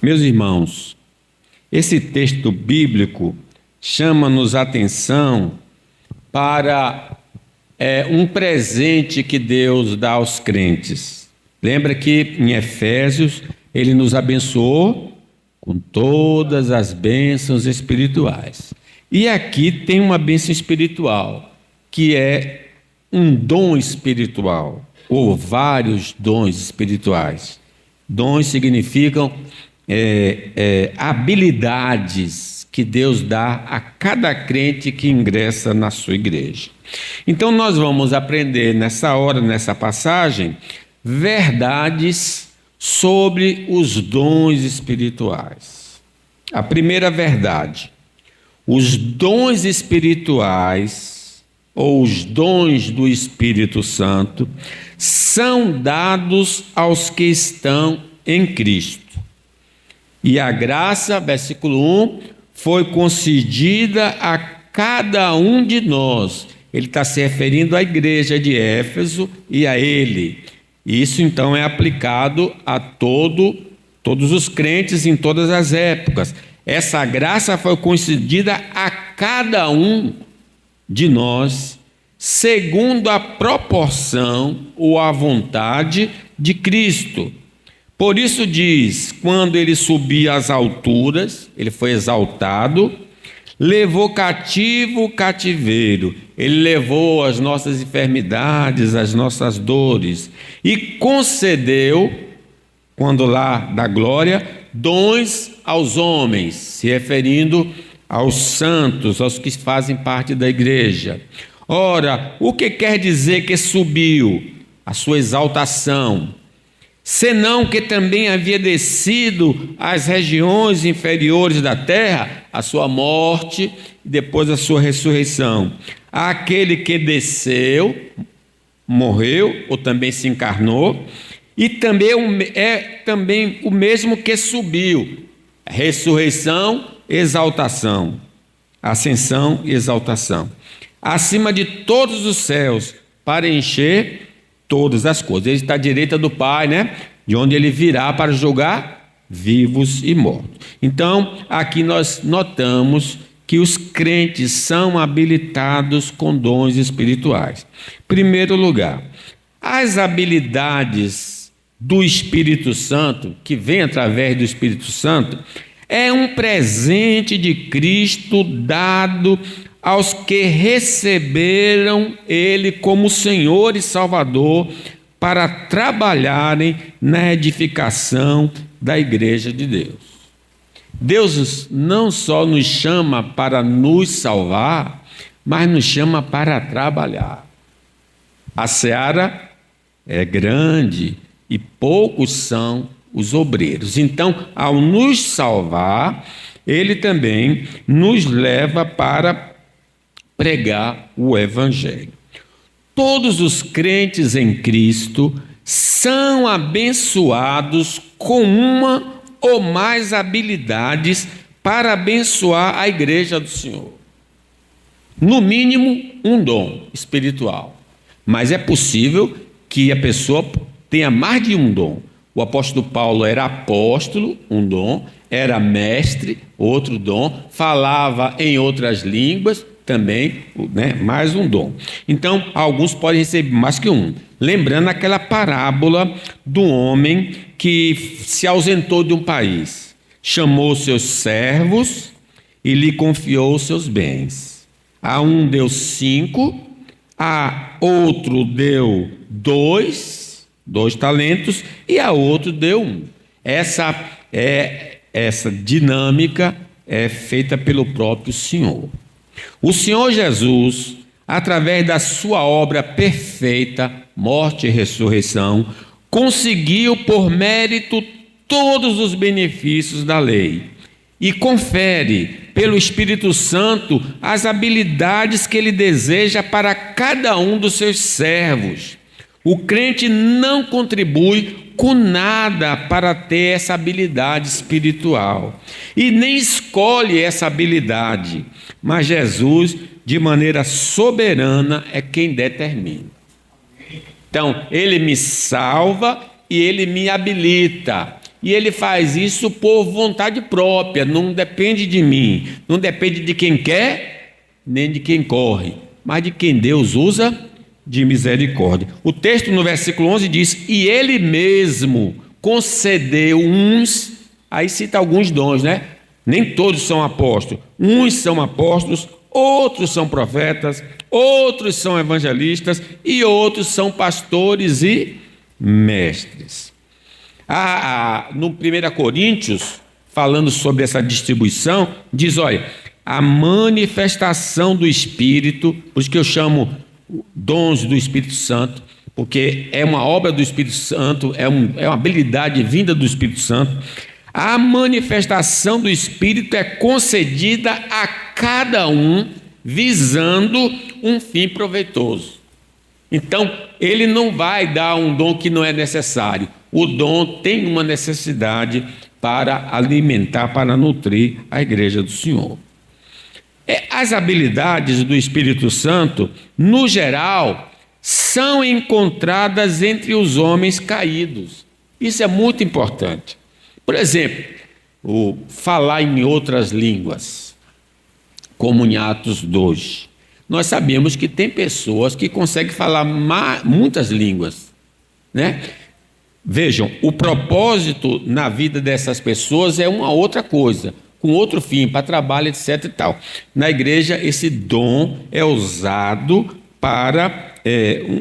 Meus irmãos, esse texto bíblico chama-nos a atenção para um presente que Deus dá aos crentes. Lembra que em Efésios ele nos abençoou com todas as bênçãos espirituais. E aqui tem uma bênção espiritual, que é um dom espiritual, ou vários dons espirituais. Dons significam habilidades que Deus dá a cada crente que ingressa na sua igreja. Então nós vamos aprender nessa hora, nessa passagem, verdades sobre os dons espirituais. A primeira verdade: os dons espirituais, ou os dons do Espírito Santo, são dados aos que estão em Cristo. E a graça, versículo 1, foi concedida a cada um de nós. Ele está se referindo à igreja de Éfeso e a ele. Isso então é aplicado a todos os crentes em todas as épocas. Essa graça foi concedida a cada um de nós, segundo a proporção ou a vontade de Cristo. Por isso diz, quando ele subia às alturas, ele foi exaltado, levou cativo o cativeiro, ele levou as nossas enfermidades, as nossas dores, e concedeu, quando lá da glória, dons aos homens, se referindo aos santos, aos que fazem parte da igreja. Ora, o que quer dizer que subiu? A sua exaltação. Senão que também havia descido às regiões inferiores da terra, a sua morte e depois a sua ressurreição. Aquele que desceu, morreu ou também se encarnou, e também é também o mesmo que subiu. Ressurreição, exaltação. Ascensão e exaltação. Acima de todos os céus, para encher todas as coisas. Ele está à direita do Pai, né? De onde ele virá para julgar vivos e mortos. Então, aqui nós notamos que os crentes são habilitados com dons espirituais. Primeiro lugar, as habilidades do Espírito Santo, que vem através do Espírito Santo, é um presente de Cristo dado aos que receberam Ele como Senhor e Salvador para trabalharem na edificação da igreja de Deus. Deus não só nos chama para nos salvar, mas nos chama para trabalhar. A seara é grande e poucos são os obreiros. Então, ao nos salvar, Ele também nos leva para pregar o Evangelho. Todos os crentes em Cristo são abençoados com uma ou mais habilidades para abençoar a igreja do Senhor. No mínimo, um dom espiritual. Mas é possível que a pessoa tenha mais de um dom. O apóstolo Paulo era apóstolo, um dom, era mestre, outro dom, falava em outras línguas, também, né, mais um dom. Então, alguns podem receber mais que um. Lembrando aquela parábola do homem que se ausentou de um país, chamou seus servos e lhe confiou seus bens. A um deu 5, a outro deu 2 talentos e a outro deu 1. Essa dinâmica é feita pelo próprio Senhor. O Senhor Jesus, através da sua obra perfeita, morte e ressurreição, conseguiu por mérito todos os benefícios da lei e confere pelo Espírito Santo as habilidades que ele deseja para cada um dos seus servos. O crente não contribui com nada para ter essa habilidade espiritual e nem escolhe essa habilidade, mas Jesus, de maneira soberana, é quem determina. Então, ele me salva e ele me habilita. E ele faz isso por vontade própria, não depende de mim, não depende de quem quer, nem de quem corre, mas de quem Deus usa de misericórdia. O texto no versículo 11 diz: e ele mesmo concedeu uns, aí cita alguns dons, né? Nem todos são apóstolos, uns são apóstolos, outros são profetas, outros são evangelistas e outros são pastores e mestres. No 1 Coríntios, falando sobre essa distribuição, diz, olha, a manifestação do Espírito, por isso que eu chamo dons do Espírito Santo, porque é uma obra do Espírito Santo, é uma habilidade vinda do Espírito Santo. A manifestação do Espírito é concedida a cada um, visando um fim proveitoso. Então, ele não vai dar um dom que não é necessário. O dom tem uma necessidade para alimentar, para nutrir a igreja do Senhor. As habilidades do Espírito Santo, no geral, são encontradas entre os homens caídos. Isso é muito importante. Por exemplo, o falar em outras línguas, como em Atos 2. Nós sabemos que tem pessoas que conseguem falar muitas línguas, né? Vejam, o propósito na vida dessas pessoas é uma outra coisa, com outro fim, para trabalho, etc. e tal. Na igreja, esse dom é usado para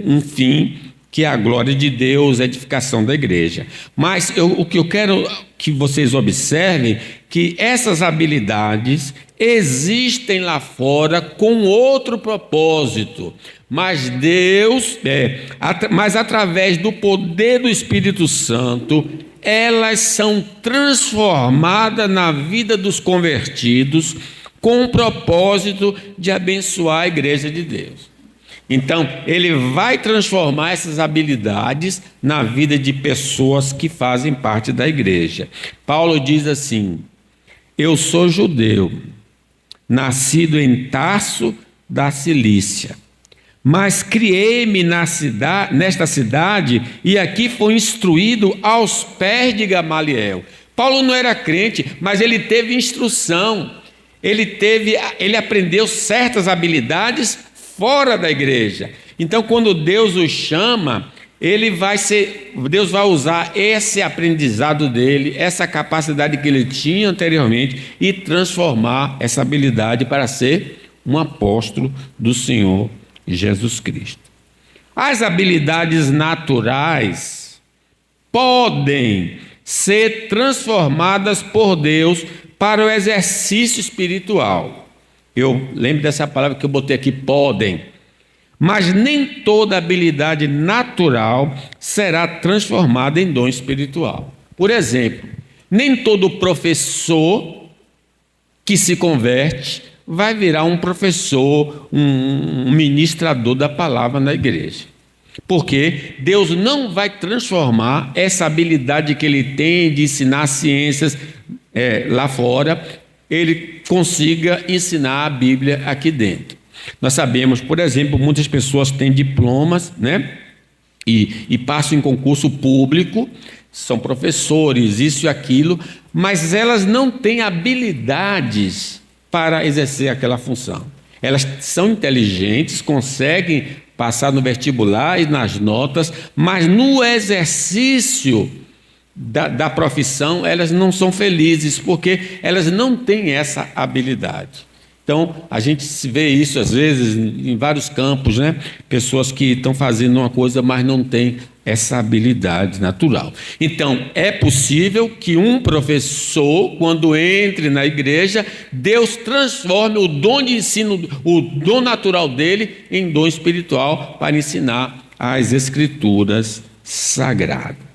um fim que é a glória de Deus, a edificação da igreja. Mas o que eu quero que vocês observem, que essas habilidades existem lá fora com outro propósito, mas mas através do poder do Espírito Santo, elas são transformadas na vida dos convertidos com o propósito de abençoar a igreja de Deus. Então, ele vai transformar essas habilidades na vida de pessoas que fazem parte da igreja. Paulo diz assim: eu sou judeu, nascido em Tarso da Cilícia, mas criei-me nesta cidade e aqui fui instruído aos pés de Gamaliel. Paulo não era crente, mas ele teve instrução, ele aprendeu certas habilidades fora da igreja. Então, quando Deus o chama, Deus vai usar esse aprendizado dele, essa capacidade que ele tinha anteriormente, e transformar essa habilidade para ser um apóstolo do Senhor Jesus Cristo. As habilidades naturais podem ser transformadas por Deus para o exercício espiritual. Eu lembro dessa palavra que eu botei aqui, podem. Mas nem toda habilidade natural será transformada em dom espiritual. Por exemplo, nem todo professor que se converte vai virar um professor, um ministrador da palavra na igreja. Porque Deus não vai transformar essa habilidade que ele tem de ensinar ciências lá fora, ele consiga ensinar a Bíblia aqui dentro. Nós sabemos, por exemplo, muitas pessoas têm diplomas, né? E passam em concurso público, são professores, isso e aquilo, mas elas não têm habilidades para exercer aquela função. Elas são inteligentes, conseguem passar no vestibular e nas notas, mas no exercício da profissão, elas não são felizes, porque elas não têm essa habilidade. Então, a gente vê isso às vezes em vários campos, né? Pessoas que estão fazendo uma coisa, mas não têm essa habilidade natural. Então, é possível que um professor, quando entre na igreja, Deus transforme o dom de ensino, o dom natural dele, em dom espiritual para ensinar as Escrituras Sagradas.